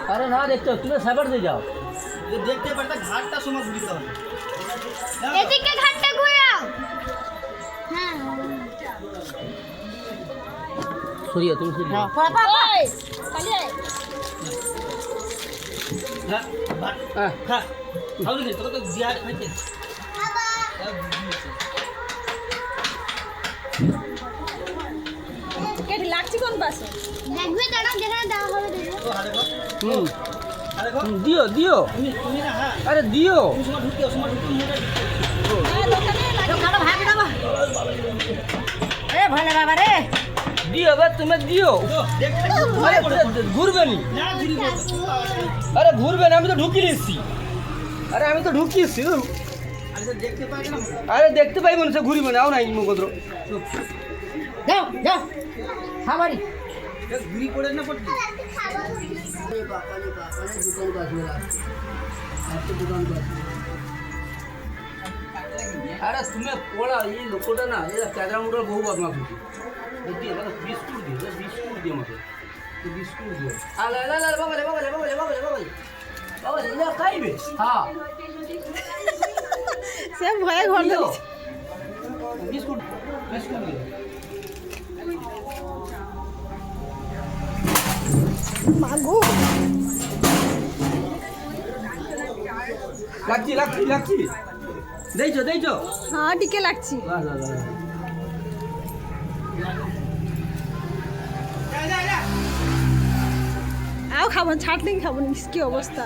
আরে না দেখতে তুমি সাইবার দিয়ে যাও। দেখতে পারতা ঘাটটা সময় ঘুরিতে হবে। এদিকে ঘাটটা ঘুরাও। হ্যাঁ সরিয়ে তুমি সরিয়ে পাপা ওই কালি হ্যাঁ হ্যাঁ হ্যাঁ খাওয়া দিলে তোকে তো জিয়া খাইতে কেটে লাগছে কোন পাশে দেখবে দাঁড়াও যেখানে দেওয়া হবে দেখবে তো হারে গো হুম হারে গো দিও দিও তুমি না হ্যাঁ আরে দিও সময় ঢুকিও দোকানে ভাগ দাও এ ভালো বাবা রে দিও বে তুমি দিও। দেখতে আরে ঘুরবে নি না ঘুরিব আরে ঘুরবে না আমি তো ঢুকিয়ে নিচ্ছি। আরে আমি তো ঢুকিয়েছি আরে তো দেখতে পাই না আরে দেখতে পাই মনে হচ্ছে ঘুরিবে না আও নাই মুগদ্র যাও যাও খাবারই ঘুরি পড়ে না পড়ছি আরে তুমি পড়া এই লোকটা না এরা চাদরা মোটর বহু বদমাশ হচ্ছে দিয়ে বিস্কুট দিয়ে আমাকে বিস্কুট দিও আলে আলে আলে বাবা বাবা বাবা বাবা বাবা বাবা এটা খাইবে হ্যাঁ সে ভয়ে ঘর দিও বিস্কুট বিস্কুট দিও মাগো লাগছি লাগছি লাগছি দেইছো দেইছো হ্যাঁ টিকে লাগছি বাহ বাহ বাহ আও খাবো ছাটলেই খাবো কি অবস্থা